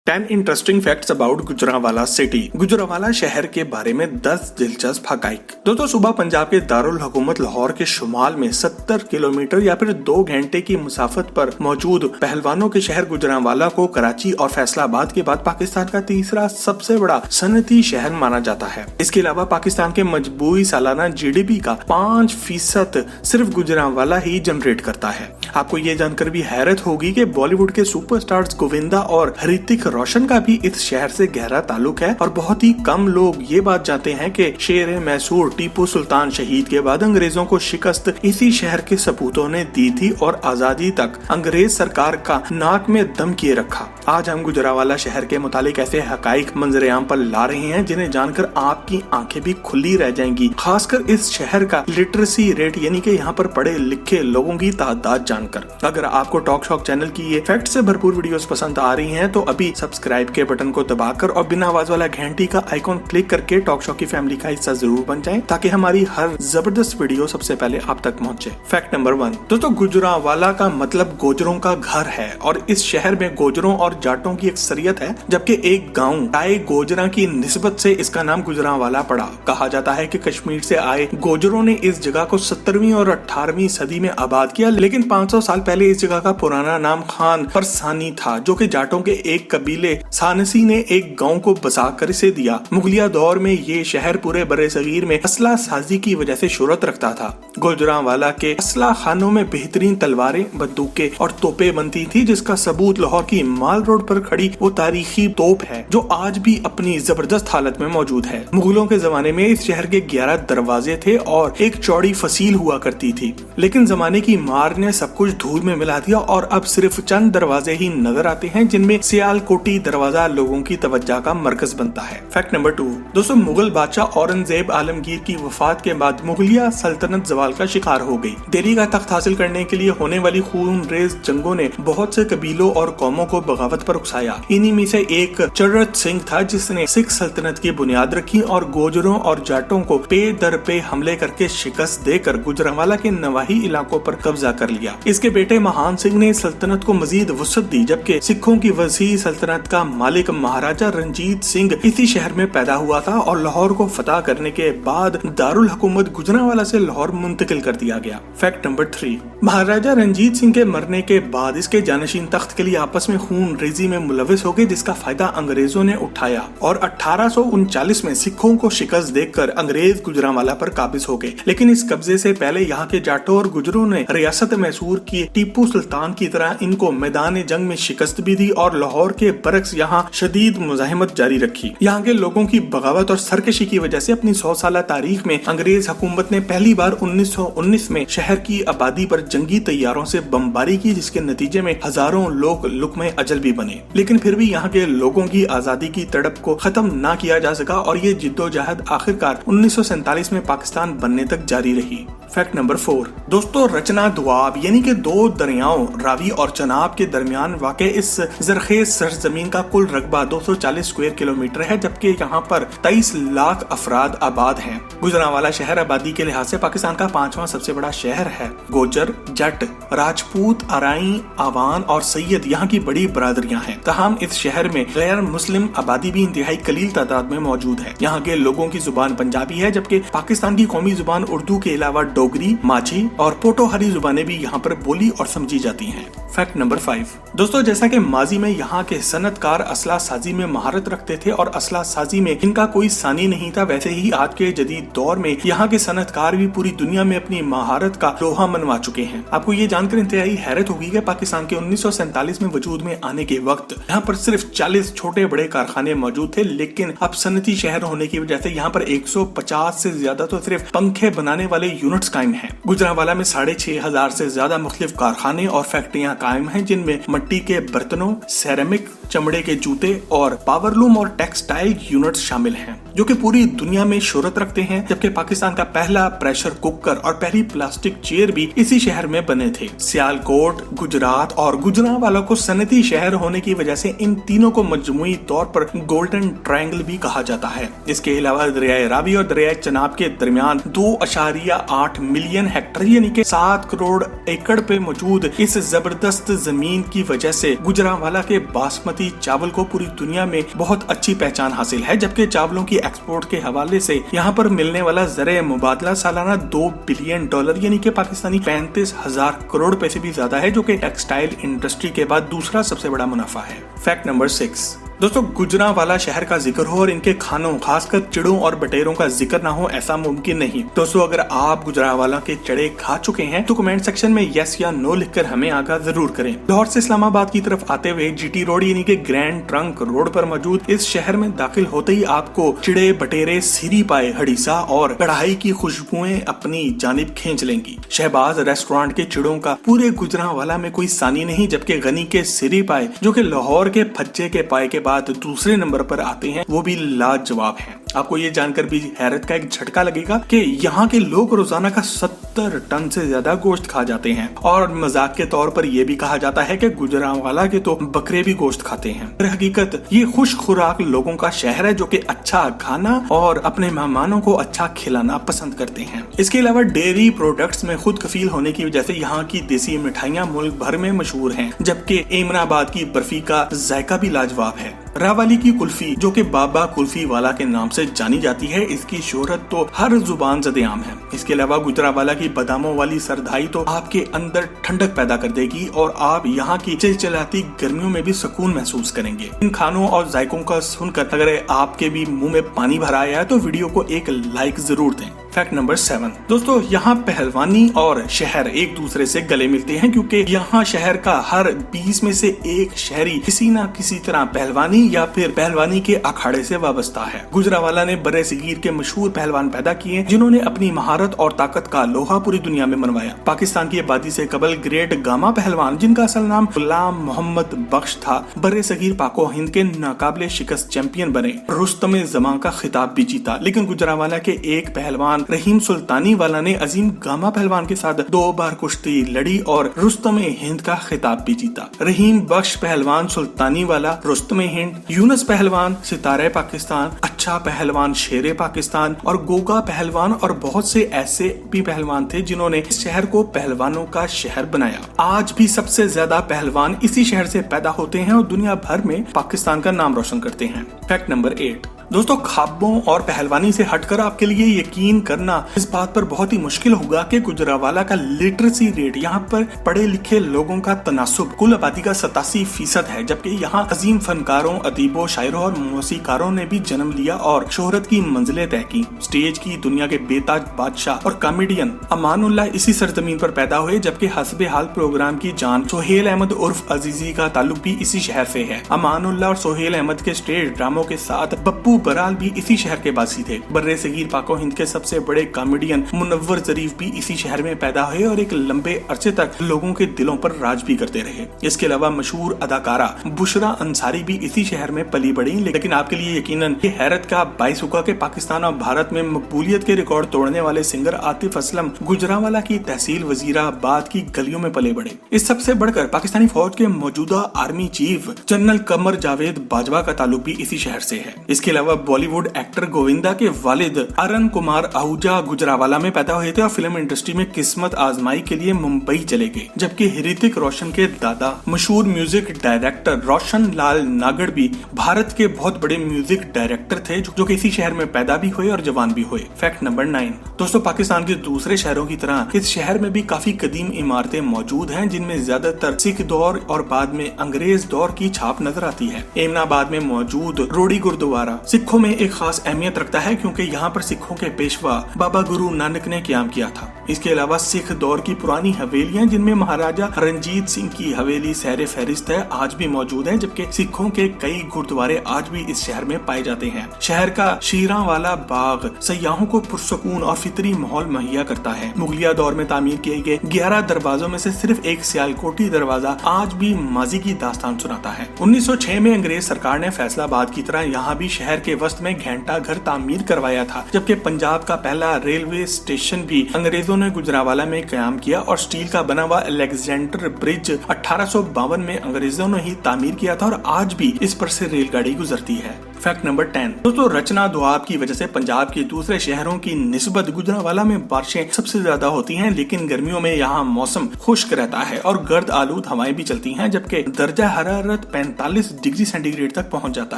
10 interesting facts about Gujranwala city. Gujranwala शहर के बारे में 10 दिलचस्प हकाइक। दोस्तों, सुबह पंजाब के दारुल हुकूमत लाहौर के शुमाल में 70 किलोमीटर या फिर 2 घंटे की मुसाफत पर मौजूद पहलवानों के शहर गुजरांवाला को कराची और फैसलाबाद के बाद पाकिस्तान का तीसरा सबसे बड़ा सनती शहर माना जाता है। इसके अलावा पाकिस्तान के मजबूरी सालाना GDP का 5% सिर्फ गुजरांवाला ही जनरेट करता है। आपको ये जानकर भी हैरत होगी कि बॉलीवुड के सुपरस्टार्स गोविंदा और ऋतिक रोशन का भी इस शहर से गहरा ताल्लुक है और बहुत ही कम लोग ये बात जानते हैं कि शेर मैसूर टीपू सुल्तान शहीद के बाद अंग्रेजों को शिकस्त इसी शहर के सपूतों ने दी थी और आजादी तक अंग्रेज सरकार का नाक में दम किए रखा। आज हम गुजरांवाला शहर के मुतालिक ऐसे हकाइक मंजरेआम पर ला रहे हैं जिन्हें जानकर आपकी आंखें भी खुली रह जाएंगी, खासकर इस शहर का लिटरेसी रेट यानी कि यहाँ पर पढ़े लिखे लोगों की तादाद जानकर। अगर आपको टॉक शॉक चैनल की ये फैक्ट से भरपूर वीडियोस पसंद आ रही हैं तो अभी सब्सक्राइब के बटन को दबाकर और बिना आवाज वाला घंटी का आइकॉन क्लिक करके टॉक शॉक की फैमिली का हिस्सा जरूर बन जाएं ताकि हमारी हर जबरदस्त वीडियो सबसे पहले आप तक पहुंचे। Fact number 1। दोस्तों, गुजरांवाला का मतलब गोजरों का घर है और इस शहर में गोजरों और जाटों की अक्सरियत है, जबकि एक गाँव टाई गोजरा की निस्बत से इसका नाम गुजरांवाला पड़ा। कहा जाता है कि कश्मीर से आए गोजरों ने इस जगह को 17वीं और 18वीं सदी में आबाद किया, लेकिन 500 साल पहले इस जगह का पुराना नाम खान परसानी था, जो कि जाटों के एक कबीले सानसी ने एक गांव को बसा कर इसे दिया। मुगलिया दौर में ये शहर पूरे बड़े सगीर में असला साजी की वजह से शोहरत रखता था। गुजरांवाला के असला खानों में बेहतरीन तलवारें, बंदूकें और तोपें बनती थी, जिसका सबूत लाहौर की माल रोड पर खड़ी वो तारीखी तोप है जो आज भी अपनी जबरदस्त हालत में मौजूद है। मुगलों के जमाने में इस शहर के 11 दरवाजे थे और एक चौड़ी फसील हुआ करती थी, लेकिन जमाने की मार ने सब कुछ धूल में मिला दिया और अब सिर्फ चंद दरवाजे ही नजर आते हैं, जिनमें सियालकोटी दरवाजा लोगों की तवज्जो का मरकज बनता है। Fact number 2। दोस्तों, मुगल बादशाह औरंगजेब आलमगीर की वफात के बाद मुगलिया सल्तनत जवाल का शिकार हो गई। दिल्ली का तख्त हासिल करने के लिए होने वाली खूनरेज जंगों ने बहुत से कबीलों और कौमों को बगावत पर उकसाया। इन्हीं में से एक चर्रत सिंह था जिसने सिख सल्तनत की बुनियाद रखी और गोजरों और जाटों को पे दर पे हमले करके शिकस्त देकर गुजरांवाला के नवाही इलाकों पर कब्जा कर लिया। इसके बेटे महान सिंह ने सल्तनत को मजीद वसअत दी, जबकि सिखों की वसी सल्तनत का मालिक महाराजा रंजीत सिंह इसी शहर में पैदा हुआ था और लाहौर को फतह करने के बाद दारुल हुकूमत गुजरांवाला से लाहौर मुंतकिल कर दिया गया। Fact number 3। महाराजा रंजीत सिंह के मरने के बाद इसके जानशीन तख्त के लिए आपस में खून रेजी में मुलविस हो गए, जिसका फायदा अंग्रेजों ने उठाया और 1839 में सिखों को शिकस्त देकर अंग्रेज गुजरांवाला पर काबिज हो गए। लेकिन इस कब्जे से पहले यहाँ के जाटों और गुजरों ने रियासत मैसूर की टीपू सुल्तान की तरह इनको मैदान जंग में शिकस्त भी दी और लाहौर के बरक्स यहाँ शदीद मुजाहिमत जारी रखी। यहाँ के लोगों की बगावत और सरकशी की वजह से अपनी 100 साल तारीख में अंग्रेज हुकूमत ने पहली बार 1919 में शहर की आबादी पर जंगी तैयारों से बमबारी की, जिसके नतीजे में हजारों लोग लुक्मे अजल भी बने। लेकिन फिर भी यहाँ के लोगों की आजादी की तड़प को खत्म ना किया जा सका और ये जिद्दोजहद आखिरकार 1947 में पाकिस्तान बनने तक जारी रही। Fact number 4। दोस्तों, रचना दुआब यानी कि 2 दरियाओं रावी और चनाब के दरमियान वाक़े इस जरखेज सरजमीन का कुल रकबा 240 स्क्वायर किलोमीटर है, जबकि यहाँ पर 23 लाख अफराद आबाद हैं। गुजरांवाला शहर आबादी के लिहाज से पाकिस्तान का 5वां सबसे बड़ा शहर है। गोजर, जट, राजपूत, अराई, आवान और सैयद यहाँ की बड़ी बरादरियां हैं। तमाम इस शहर में गैर मुस्लिम आबादी भी इंतहाई कलील तादाद में मौजूद है। यहाँ के लोगों की जुबान पंजाबी है, जबकि पाकिस्तान की कौमी जुबान उर्दू के अलावा डोगरी, माझी और पोटोहारी जुबानें भी यहाँ पर बोली और समझी जाती हैं। Fact number 5। दोस्तों, जैसा कि माजी में यहाँ के सनतकार असला साजी में महारत रखते थे और असला साजी में इनका कोई सानी नहीं था, वैसे ही आज के जदीद दौर में यहाँ के सनतकार भी पूरी दुनिया में अपनी महारत का लोहा मनवा चुके हैं। आपको ये जानकर इंतहाई हैरत होगी कि पाकिस्तान के 1947 में वजूद में आने के वक्त यहाँ पर सिर्फ 40 छोटे बड़े कारखाने मौजूद थे, लेकिन अब सनती शहर होने की वजह से यहाँ पर 150 से ज्यादा तो सिर्फ पंखे बनाने वाले यूनिट्स कायम हैं। गुजरांवाला में 6500 से ज्यादा मुख्तलिफ कारखाने और फैक्ट्रियां कायम हैं, जिनमें मिट्टी के बर्तनों, सेरेमिक, चमड़े के जूते और पावरलूम और टेक्सटाइल यूनिट्स शामिल हैं, जो कि पूरी दुनिया में शोहरत रखते हैं। जबकि पाकिस्तान का पहला प्रेशर कुकर और पहली प्लास्टिक चेयर भी इसी शहर में बने थे। सियालकोट, गुजरात और गुजरांवाला को सनती शहर होने की वजह से इन तीनों को मजमूई तौर पर गोल्डन ट्रायंगल भी कहा जाता है। इसके अलावा दरियाए रावी और दरियाए चनाब के दरमियान 2.8 मिलियन हेक्टेयर यानी कि 7 करोड़ एकड़ पे मौजूद इस जबरदस्त जमीन की वजह से गुजरांवाला के बासमती बासमती चावल को पूरी दुनिया में बहुत अच्छी पहचान हासिल है, जबकि चावलों की एक्सपोर्ट के हवाले से यहाँ पर मिलने वाला ज़र मुबादला सालाना $2 बिलियन यानी कि पाकिस्तानी 35,000 करोड़ पैसे भी ज्यादा है, जो कि टेक्सटाइल इंडस्ट्री के बाद दूसरा सबसे बड़ा मुनाफा है। फैक्ट नंबर 6, दोस्तों गुजरांवाला शहर का जिक्र हो और इनके खानों खासकर चिड़ों और बटेरों का जिक्र ना हो ऐसा मुमकिन नहीं। दोस्तों अगर आप गुजरांवाला के चिड़े खा चुके हैं तो कमेंट सेक्शन में यस या नो लिखकर हमें आगाह जरूर करें। लाहौर से इस्लामाबाद की तरफ आते हुए जीटी रोड यानी कि ग्रैंड ट्रंक रोड पर मौजूद इस शहर में दाखिल होते ही आपको चिड़े बटेरे सीरी पाए हड़ीसा और कढ़ाई की खुशबुएं अपनी जानिब खींच लेंगी। शहबाज रेस्टोरेंट के चिड़ों का पूरे गुजरांवाला में कोई सानी नहीं, जबकि गनी के सीरी पाए जो कि लाहौर के फज्जे के पाए के बाद दूसरे नंबर पर आते हैं वो भी लाजवाब हैं। आपको ये जानकर भी हैरत का एक झटका लगेगा कि यहाँ के लोग रोजाना का 70 टन से ज्यादा गोश्त खा जाते हैं और मजाक के तौर पर यह भी कहा जाता है कि गुजरांवाला के तो बकरे भी गोश्त खाते हैं। पर हकीकत ये खुश खुराक लोगों का शहर है जो कि अच्छा खाना और अपने मेहमानों को अच्छा खिलाना पसंद करते हैं। इसके अलावा डेयरी प्रोडक्ट्स में खुद कफील होने की वजह से यहाँ की देसी मिठाइयाँ मुल्क भर में मशहूर हैं, जबकि एमनाबाद की बर्फी का जायका भी लाजवाब है। रावाली की कुल्फी जो कि बाबा कुल्फी वाला के नाम से जानी जाती है, इसकी शोहरत तो हर जुबान ज़दे-आम है। इसके अलावा गुजरांवाला की बादामों वाली सरधाई तो आपके अंदर ठंडक पैदा कर देगी और आप यहाँ की चिलचिलाती गर्मियों में भी सुकून महसूस करेंगे। इन खानों और जायकों का सुनकर अगर आपके भी मुंह में पानी भरा आया है तो वीडियो को एक लाइक जरूर दें। फैक्ट नंबर 7, दोस्तों यहाँ पहलवानी और शहर एक दूसरे से गले मिलते हैं, क्योंकि यहाँ शहर का हर 20 में से एक शहरी किसी न किसी तरह पहलवानी या फिर पहलवानी के अखाड़े से वाबस्ता है। गुजरांवाला ने बड़े सगीर के मशहूर पहलवान पैदा किए जिन्होंने अपनी महारत और ताकत का लोहा पूरी दुनिया में मनवाया। पाकिस्तान की आबादी से कबल ग्रेट गामा पहलवान, जिनका असल नाम गुलाम मोहम्मद बख्श था, बड़े सगीर पाको हिंद के नाकाबिले शिकस्त चैंपियन बने, रुस्तम जमां का खिताब भी जीता। लेकिन गुजरांवाला के एक पहलवान रहीम सुल्तानी वाला ने अजीम गामा पहलवान के साथ 2 बार कुश्ती लड़ी और रुस्तम हिंद का खिताब भी जीता। रहीम बख्श पहलवान सुल्तानी वाला, रुस्तम हिंद, यूनुस पहलवान सितारे पाकिस्तान, अच्छा पहलवान शेरे पाकिस्तान और गोगा पहलवान और बहुत से ऐसे भी पहलवान थे जिन्होंने इस शहर को पहलवानों का शहर बनाया। आज भी सबसे ज्यादा पहलवान इसी शहर से पैदा होते हैं और दुनिया भर में पाकिस्तान का नाम रोशन करते हैं। फैक्ट नंबर 8, दोस्तों ख्वाबों और पहलवानी से हटकर आपके लिए यकीन करना इस बात पर बहुत ही मुश्किल होगा कि गुजरांवाला का लिटरेसी रेट, यहाँ पर पढ़े लिखे लोगों का तनासुब कुल आबादी का 87% है, जबकि यहाँ अजीम फनकारों, अदीबों, शायरों और मौसीकारों ने भी जन्म लिया और शोहरत की मंजिलें तय की। स्टेज की दुनिया के बेताज बादशाह और कॉमेडियन अमानुल्लाह इसी सरजमीन पर पैदा हुए, जबकि हस्बे हाल प्रोग्राम की जान सोहेल अहमद उर्फ अजीजी का ताल्लुक भी इसी शहर से है। अमानुल्लाह और सोहेल अहमद के स्टेज ड्रामों के साथ बप्पू बराल भी इसी शहर के बासी थे। बर्रे सगीर पाको हिंद के सबसे बड़े कॉमेडियन मुनव्वर जरीफ भी इसी शहर में पैदा हुए और एक लंबे अरसे तक लोगों के दिलों पर राज भी करते रहे। इसके अलावा मशहूर अदाकारा बुशरा अंसारी भी इसी शहर में पली बढ़ी। लेकिन आपके लिए यकीनन ये हैरत का बाइस होगा कि पाकिस्तान और भारत में मकबूलियत के रिकॉर्ड तोड़ने वाले सिंगर आतिफ असलम गुजरांवाला की तहसील वजीराबाद की गलियों में पले बढ़े। इस सबसे बढ़कर पाकिस्तानी फौज के मौजूदा army chief general Qamar Javed Bajwa का ताल्लुक भी इसी शहर से है। इसके अलावा बॉलीवुड एक्टर गोविंदा के वालिद अरुण कुमार आहूजा गुजरांवाला में पैदा हुए थे और फिल्म इंडस्ट्री में किस्मत आजमाई के लिए मुंबई चले गए, जबकि ऋतिक रोशन के दादा मशहूर म्यूजिक डायरेक्टर रोशन लाल नागड़ भी भारत के बहुत बड़े म्यूजिक डायरेक्टर थे जो कि इसी शहर में पैदा भी हुए और जवान भी हुए। फैक्ट नंबर 9, दोस्तों पाकिस्तान के दूसरे शहरों की तरह इस शहर में भी काफी कदीम इमारतें मौजूद हैं, जिनमें ज्यादातर सिख दौर और बाद में अंग्रेज दौर की छाप नजर आती है। एमनाबाद में मौजूद रोडी गुरुद्वारा सिखों में एक खास अहमियत रखता है, क्योंकि यहाँ पर सिखों के पेशवा बाबा गुरु नानक ने क़याम किया था। इसके अलावा सिख दौर की पुरानी हवेलियां, जिनमें महाराजा रंजीत सिंह की हवेली सैर फहरिस्त है, आज भी मौजूद है, जबकि सिखों के कई गुरुद्वारे आज भी इस शहर में पाए जाते हैं। शहर का शीरांवाला बाग सयाहों को पुरसकून और फितरी माहौल मुहैया करता है। मुगलिया दौर में तामीर किए गए 11 दरवाजों में से सिर्फ एक सियालकोटी दरवाजा आज भी माजी की दास्तान सुनाता है। 1906 में अंग्रेज सरकार ने फैसलाबाद की तरह यहाँ भी शहर के वस्त में घंटा घर तामीर करवाया था, जबकि पंजाब का पहला रेलवे स्टेशन भी अंग्रेजों ने गुजरांवाला में कायम किया और स्टील का बना हुआ अलेक्जेंडर ब्रिज 1852 में अंग्रेजों ने ही तामीर किया था और आज भी इस पर से रेलगाड़ी गुजरती है। फैक्ट नंबर 10 दोस्तों, रचना दोआब की वजह से पंजाब के दूसरे शहरों की निस्बत गुजरांवाला में बारिशें सबसे ज्यादा होती हैं, लेकिन गर्मियों में यहाँ मौसम खुश्क रहता है और गर्द आलूद हवाएं भी चलती हैं, जबकि दर्जा हरारत 45 डिग्री सेंटीग्रेड तक पहुँच जाता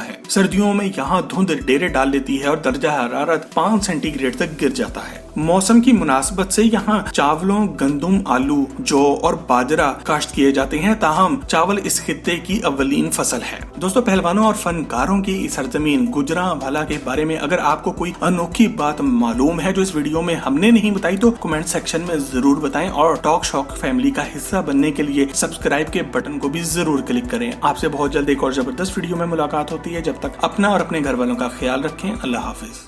है। सर्दियों में यहाँ धुंध डेरे डाल लेती है और दर्जा हरारत 5 सेंटीग्रेड तक गिर जाता है। मौसम की मुनासबत से यहाँ चावलों, गंदुम, आलू, जौ और बाजरा काश्त किए जाते हैं, ताहम चावल इस खित्ते की अव्वलीन फसल है। दोस्तों, पहलवानों और फनकारों की इस सरजमीन गुजरांवाला के बारे में अगर आपको कोई अनोखी बात मालूम है जो इस वीडियो में हमने नहीं बताई तो कमेंट सेक्शन में जरूर बताएं और टॉक शॉक फैमिली का हिस्सा बनने के लिए सब्सक्राइब के बटन को भी जरूर क्लिक करें। आपसे बहुत जल्द एक और जबरदस्त वीडियो में मुलाकात होती है। जब तक अपना और अपने घर वालों का ख्याल रखें। अल्लाह हाफिज।